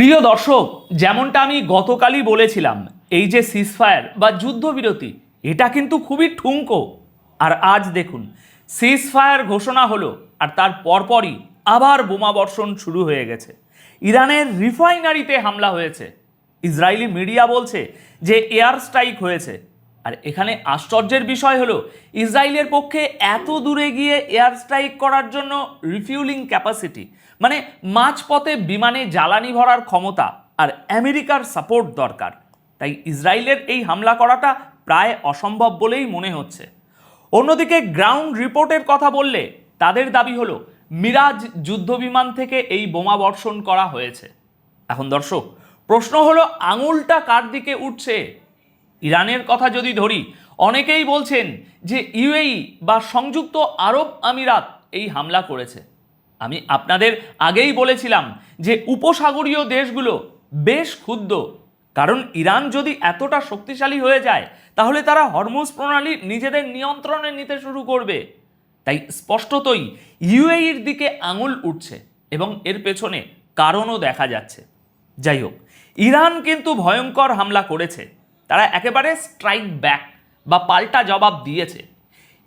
প্রিয় দর্শক, যেমনটা আমি গতকালই বলেছিলাম, এই যে সিজফায়ার বা যুদ্ধবিরতি এটা কিন্তু খুবই ঠুনকো। আর আজ দেখুন সিজফায়ার ঘোষণা হলো আর তার পরপরই আবার বোমাবর্ষণ শুরু হয়ে গেছে। ইরানের রিফাইনারিতে হামলা হয়েছে। ইসরায়েলি মিডিয়া বলছে যে এয়ার স্ট্রাইক হয়েছে। আর এখানে আশ্চর্যের বিষয় হলো ইসরায়েলের পক্ষে এত দূরে গিয়ে এয়ার স্ট্রাইক করার জন্য রিফিউলিং ক্যাপাসিটি, মানে মাঝপথে বিমানে জ্বালানি ভরার ক্ষমতা আর আমেরিকার সাপোর্ট দরকার। তাই ইসরায়েলের এই হামলা করাটা প্রায় অসম্ভব বলেই মনে হচ্ছে। অন্যদিকে গ্রাউন্ড রিপোর্টের কথা বললে তাদের দাবি হলো মিরাজ যুদ্ধবিমান থেকে এই বোমা বর্ষণ করা হয়েছে। এখন দর্শক, প্রশ্ন হলো আঙুলটা কার দিকে উঠছে? ইরানের কথা যদি ধরি, অনেকেই বলছেন যে ইউএই বা সংযুক্ত আরব আমিরাত এই হামলা করেছে। আমি আপনাদের আগেই বলেছিলাম যে উপসাগরীয় দেশগুলো বেশ ক্ষুব্ধ, কারণ ইরান যদি এতটা শক্তিশালী হয়ে যায় তাহলে তারা হরমুজ প্রণালী নিজেদের নিয়ন্ত্রণে নিতে শুরু করবে। তাই স্পষ্টতই ইউএইর দিকে আঙুল উঠছে এবং এর পেছনে কারণও দেখা যাচ্ছে। যাই হোক, ইরান কিন্তু ভয়ঙ্কর হামলা করেছে। তারা একেবারে স্ট্রাইক ব্যাক বা পাল্টা জবাব দিয়েছে।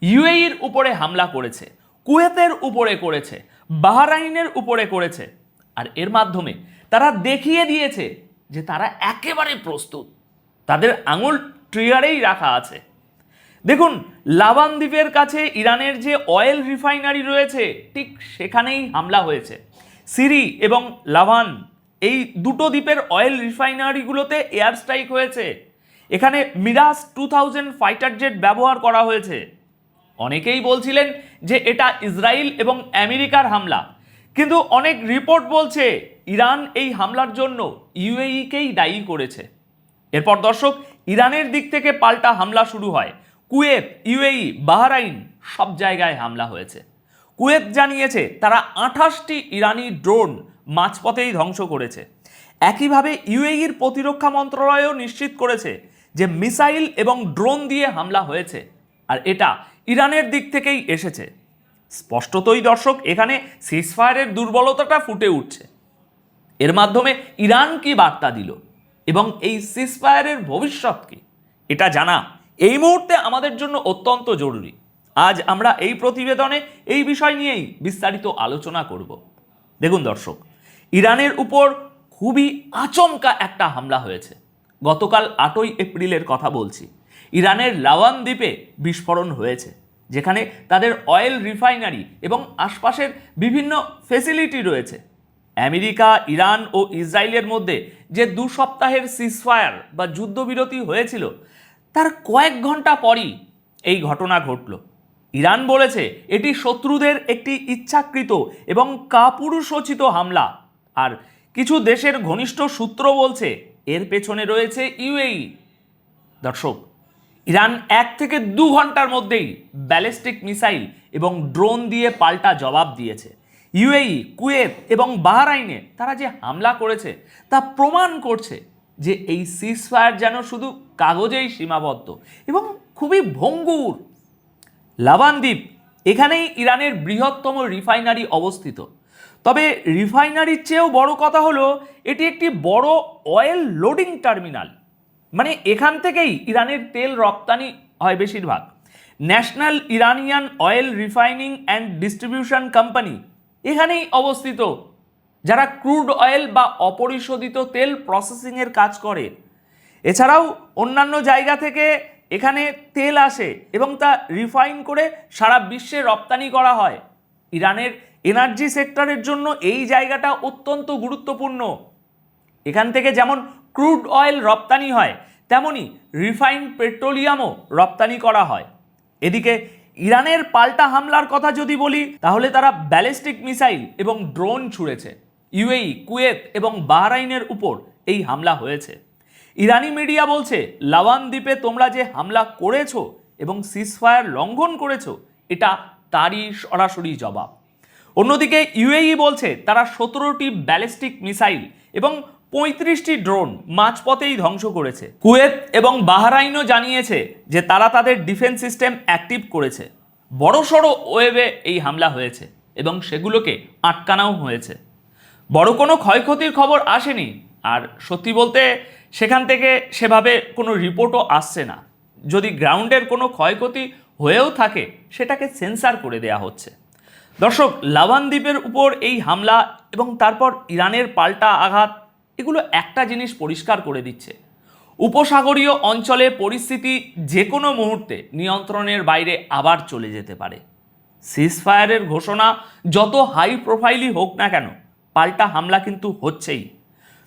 ইউএইর উপরে হামলা করেছে, কুয়েতের উপরে করেছে, বাহরাইনের উপরে করেছে। আর এর মাধ্যমে তারা দেখিয়ে দিয়েছে যে তারা একেবারে প্রস্তুত, তাদের আঙুল ট্রিগারেই রাখা আছে। দেখুন, লাভান দ্বীপের কাছে ইরানের যে অয়েল রিফাইনারি রয়েছে ঠিক সেখানেই হামলা হয়েছে। সিরি এবং লাভান এই দুটো দ্বীপের অয়েল রিফাইনারিগুলোতে এয়ার স্ট্রাইক হয়েছে। এখানে মিরাজ 2000 ফাইটার জেট ব্যবহার করা হয়েছে। অনেকেই বলছিলেন যে এটা ইসরায়েল এবং আমেরিকার হামলা, কিন্তু অনেক রিপোর্ট বলছে ইরান এই হামলার জন্য ইউএইকেই দায়ী করেছে। এরপর দর্শক, ইরানের দিক থেকে পাল্টা হামলা শুরু হয়। কুয়েত, ইউএই, বাহরাইন সব জায়গায় হামলা হয়েছে। কুয়েত জানিয়েছে তারা 28টি ইরানি ড্রোন মাঝপথেই ধ্বংস করেছে। একইভাবে ইউএইর প্রতিরক্ষা মন্ত্রণালয়ও নিশ্চিত করেছে যে মিসাইল এবং ড্রোন দিয়ে হামলা হয়েছে আর এটা ইরানের দিক থেকেই এসেছে। স্পষ্টতই দর্শক, এখানে সিজফায়ারের দুর্বলতাটা ফুটে উঠছে। এর মাধ্যমে ইরান কি বার্তা দিল এবং এই সিজফায়ারের ভবিষ্যৎ কি, এটা জানা এই মুহূর্তে আমাদের জন্য অত্যন্ত জরুরি। আজ আমরা এই প্রতিবেদনে এই বিষয় নিয়েই বিস্তারিত আলোচনা করব। দেখুন দর্শক, ইরানের উপর খুবই আচমকা একটা হামলা হয়েছে। গতকাল 8ই এপ্রিলের কথা বলছি। ইরানের লাওয়ান দ্বীপে বিস্ফোরণ হয়েছে, যেখানে তাদের অয়েল রিফাইনারি এবং আশপাশের বিভিন্ন ফেসিলিটি রয়েছে। আমেরিকা, ইরান ও ইসরায়েলের মধ্যে যে 2 সপ্তাহের সিজফায়ার বা যুদ্ধবিরতি হয়েছিল তার কয়েক ঘন্টা পরই এই ঘটনা ঘটল। ইরান বলেছে এটি শত্রুদের একটি ইচ্ছাকৃত এবং কাপুরুষোচিত হামলা। আর কিছু দেশের ঘনিষ্ঠ সূত্র বলছে এর পেছনে রয়েছে ইউএই। দর্শক, ইরান 1 থেকে 2 ঘন্টার মধ্যেই ব্যালিস্টিক মিসাইল এবং ড্রোন দিয়ে পাল্টা জবাব দিয়েছে। ইউএই, কুয়েত এবং বাহরাইনে তারা যে হামলা করেছে তা প্রমাণ করছে যে এই সিজফায়ার যেন শুধু কাগজেই সীমাবদ্ধ এবং খুবই ভঙ্গুর। লাভান দ্বীপ, এখানেই ইরানের বৃহত্তম রিফাইনারি অবস্থিত। তবে রিফাইনারির চেয়েও বড় কথা হলো এটি একটি বড় অয়েল লোডিং টার্মিনাল। মানে এখান থেকেই ইরানের তেল রপ্তানি হয় বেশিরভাগ। National Iranian oil refining and distribution company এখানেই অবস্থিত, যারা ক্রুড অয়েল বা অপরিশোধিত তেল প্রসেসিংয়ের কাজ করে। এছাড়াও অন্যান্য জায়গা থেকে এখানে তেল আসে এবং তা রিফাইন করে সারা বিশ্বে রপ্তানি করা হয়। ইরানের এনার্জি সেক্টরের জন্য এই জায়গাটা অত্যন্ত গুরুত্বপূর্ণ। এখান থেকে যেমন ক্রুড অয়েল রপ্তানি হয়, তেমনি রিফাইন্ড পেট্রোলিয়ামও রপ্তানি করা হয়। এদিকে ইরানের পাল্টা হামলার কথা যদি বলি, তাহলে তারা ব্যালিস্টিক মিসাইল এবং ড্রোন ছুড়েছে। ইউএই, কুয়েত এবং বাহরাইনের উপর এই হামলা হয়েছে। ইরানি মিডিয়া বলছে লাওয়ান দ্বীপে তোমরা যে হামলা করেছো এবং সিজফায়ার লঙ্ঘন করেছো, এটা তারই সরাসরি জবাব। অন্যদিকে ইউএই বলছে তারা 17টি ব্যালিস্টিক মিসাইল এবং 35টি ড্রোন মাঝপথেই ধ্বংস করেছে। কুয়েত এবং বাহরাইনও জানিয়েছে যে তারা তাদের ডিফেন্স সিস্টেম অ্যাক্টিভ করেছে। বড়সড় ওয়েবে এই হামলা হয়েছে এবং সেগুলোকে আটকানোও হয়েছে। বড় কোনো ক্ষয়ক্ষতির খবর আসেনি, আর সত্যি বলতে সেখান থেকে সেভাবে কোনো রিপোর্টও আসছে না। যদি গ্রাউন্ডের কোনো ক্ষয়ক্ষতি হয়েও থাকে সেটাকে সেন্সার করে দেয়া হচ্ছে। দর্শক, লাভান দ্বীপের উপর এই হামলা এবং তারপর ইরানের পাল্টা আঘাত, এগুলো একটা জিনিস পরিষ্কার করে দিচ্ছে, উপসাগরীয় অঞ্চলে পরিস্থিতি যে কোনো মুহূর্তে নিয়ন্ত্রণের বাইরে আবার চলে যেতে পারে। সিজফায়ারের ঘোষণা যত হাই প্রোফাইলই হোক না কেন, পাল্টা হামলা কিন্তু হচ্ছেই।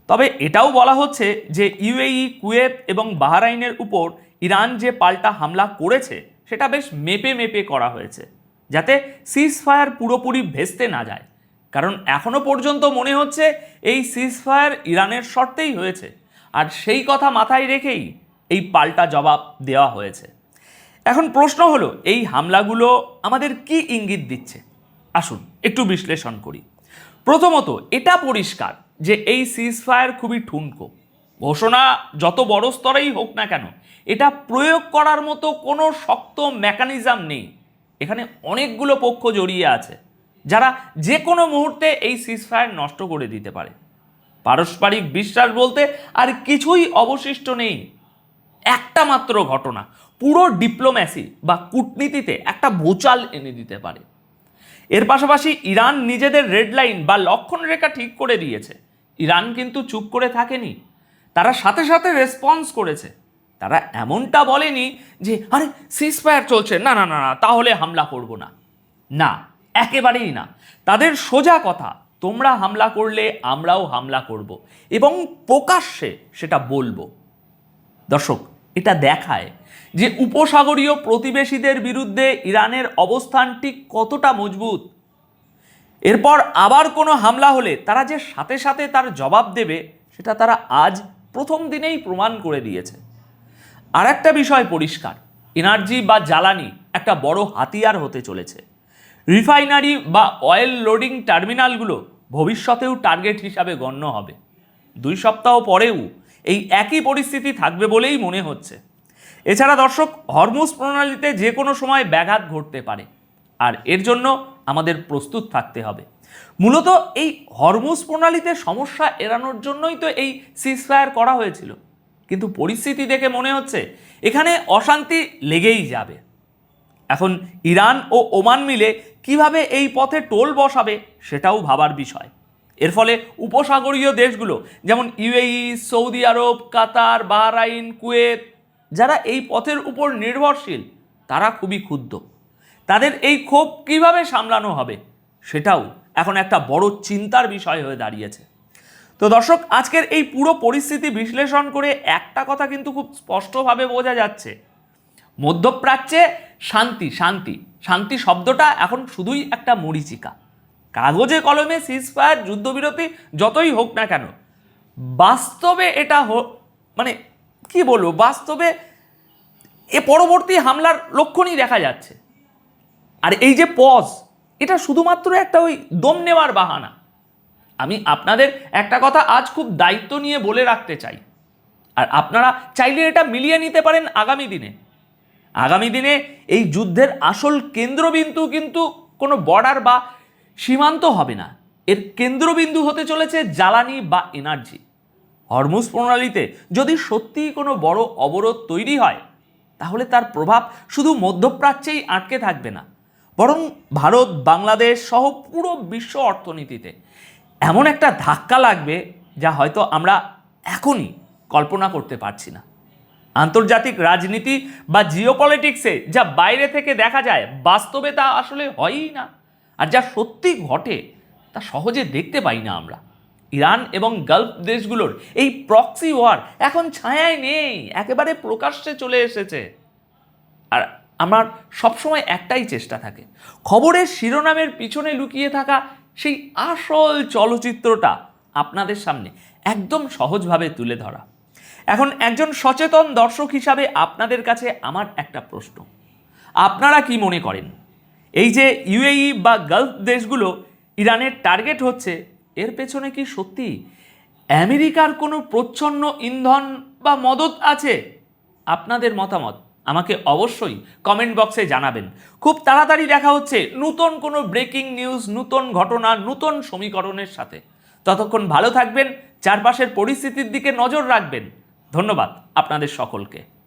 তবে এটাও বলা হচ্ছে যে ইউএই, কুয়েত এবং বাহরাইনের উপর ইরান যে পাল্টা হামলা করেছে সেটা বেশ মেপে মেপে করা হয়েছে, যাতে সিজফায়ার পুরোপুরি ভেস্তে না যায়। কারণ এখনো পর্যন্ত মনে হচ্ছে এই সিজফায়ার ইরানের শর্তেই হয়েছে, আর সেই কথা মাথায় রেখেই এই পাল্টা জবাব দেওয়া হয়েছে। এখন প্রশ্ন হলো, এই হামলাগুলো আমাদের কি ইঙ্গিত দিচ্ছে? আসুন একটু বিশ্লেষণ করি। প্রথমত, এটা পরিষ্কার যে এই সিজফায়ার খুবই ঠুনকো। ঘোষণা যত বড় স্তরেই হোক না কেন, এটা প্রয়োগ করার মতো কোনো শক্ত মেকানিজম নেই। এখানে অনেকগুলো পক্ষ জড়িয়ে আছে যারা যে কোনো মুহূর্তে এই সিজফায়ার নষ্ট করে দিতে পারে। পারস্পরিক বিশ্বাস বলতে আর কিছুই অবশিষ্ট নেই। একটা মাত্র ঘটনা পুরো ডিপ্লোম্যাসি বা কূটনীতিতে একটা ভূচাল এনে দিতে পারে। এর পাশাপাশি ইরান নিজেদের রেড লাইন বা লক্ষণ রেখা ঠিক করে দিয়েছে। ইরান কিন্তু চুপ করে থাকেনি, তারা সাথে সাথে রেসপন্স করেছে। তারা এমনটা বলেনি যে আরে সিজফায়ার চলছে, না না না না তাহলে হামলা করব না। না, একেবারেই না। তাদের সোজা কথা, তোমরা হামলা করলে আমরাও হামলা করব এবং প্রকাশ্যে সেটা বলবো। দর্শক, এটা দেখায় যে উপসাগরীয় প্রতিবেশীদের বিরুদ্ধে ইরানের অবস্থান ঠিক কতটা মজবুত। এরপর আবার কোনো হামলা হলে তারা যে সাথে সাথে তার জবাব দেবে, সেটা তারা আজ প্রথম দিনেই প্রমাণ করে দিয়েছে। আর একটা বিষয় পরিষ্কার, এনার্জি বা জ্বালানি একটা বড় হাতিয়ার হতে চলেছে। রিফাইনারি বা অয়েল লোডিং টার্মিনালগুলো ভবিষ্যতেও টার্গেট হিসাবে গণ্য হবে। 2 সপ্তাহ পরেও এই একই পরিস্থিতি থাকবে বলেই মনে হচ্ছে। এছাড়া দর্শক, হরমুজ প্রণালীতে যে কোনো সময় ব্যাঘাত ঘটতে পারে, আর এর জন্য আমাদের প্রস্তুত থাকতে হবে। মূলত এই হরমুজ প্রণালীতে সমস্যা এড়ানোর জন্যই তো এই সিজফায়ার করা হয়েছিল, কিন্তু পরিস্থিতি দেখে মনে হচ্ছে এখানে অশান্তি লেগেই যাবে। এখন ইরান ও ওমান মিলে কিভাবে এই পথে টোল বসাবে সেটাও ভাবার বিষয়। এর ফলে উপসাগরীয় দেশগুলো যেমন ইউএই, সৌদি আরব, কাতার, বাহরাইন, কুয়েত, যারা এই পথের উপর নির্ভরশীল, তারা খুবই ক্ষুব্ধ। তাদের এই ক্ষোভ কিভাবে সামলানো হবে সেটাও এখন একটা বড় চিন্তার বিষয় হয়ে দাঁড়িয়েছে। তো দর্শক, আজকের এই পুরো পরিস্থিতি বিশ্লেষণ করে একটা কথা কিন্তু খুব স্পষ্টভাবে বোঝা যাচ্ছে, মধ্যপ্রাচ্যে শান্তি শান্তি শান্তি শব্দটা এখন শুধুই একটা মরীচিকা। কাগজে কলমে সিজফায়ার, যুদ্ধবিরতি যতই হোক না কেন, বাস্তবে এটা মানে কি বলবো, বাস্তবে এ পরবর্তী হামলার লক্ষণই দেখা যাচ্ছে। আর এই যে পজ, এটা শুধুমাত্র একটা ওই দম নেওয়ার বাহানা। আমি আপনাদের একটা কথা আজ খুব দায়িত্ব নিয়ে বলে রাখতে চাই, আর আপনারা চাইলে এটা মিলিয়ে নিতে পারেন আগামী দিনে। আগামী দিনে এই যুদ্ধের আসল কেন্দ্রবিন্দু কিন্তু কোনো বর্ডার বা সীমান্ত হবে না। এর কেন্দ্রবিন্দু হতে চলেছে জ্বালানি বা এনার্জি। হরমুজ প্রণালীতে যদি সত্যিই কোনো বড় অবরোধ তৈরি হয়, তাহলে তার প্রভাব শুধু মধ্যপ্রাচ্যেই আটকে থাকবে না, বরং ভারত, বাংলাদেশ সহ পুরো বিশ্ব অর্থনীতিতে এমন একটা ধাক্কা লাগবে যা হয়তো আমরা এখনই কল্পনা করতে পারছি না। আন্তর্জাতিক রাজনীতি বা জিওপলিটিক্সে যা বাইরে থেকে দেখা যায়, বাস্তবে তা আসলে হয়ই না। আর যা সত্যি ঘটে তা সহজে দেখতে পাই না আমরা। ইরান এবং গালফ দেশগুলোর এই প্রক্সি ওয়ার এখন ছায়ায় নেই, একেবারে প্রকাশ্যে চলে এসেছে। আর আমার সবসময় একটাই চেষ্টা থাকে, খবরের শিরোনামের পিছনে লুকিয়ে থাকা সেই আসল চলচ্চিত্রটা আপনাদের সামনে একদম সহজভাবে তুলে ধরা। এখন একজন সচেতন দর্শক হিসাবে আপনাদের কাছে আমার একটা প্রশ্ন, আপনারা কি মনে করেন এই যে ইউএই বা গালফ দেশগুলো ইরানের টার্গেট হচ্ছে, এর পেছনে কি সত্যি আমেরিকার কোনো প্রচ্ছন্ন ইন্ধন বা মদত আছে? আপনাদের মতামত আমাকে অবশ্যই কমেন্ট বক্সে জানাবেন। খুব তাড়াতাড়ি দেখা হচ্ছে নতুন কোনো ব্রেকিং নিউজ, নতুন ঘটনা, নতুন সমীকরণের সাথে। ততক্ষণ ভালো থাকবেন, চারপাশের পরিস্থিতির দিকে নজর রাখবেন। ধন্যবাদ আপনাদের সকলকে।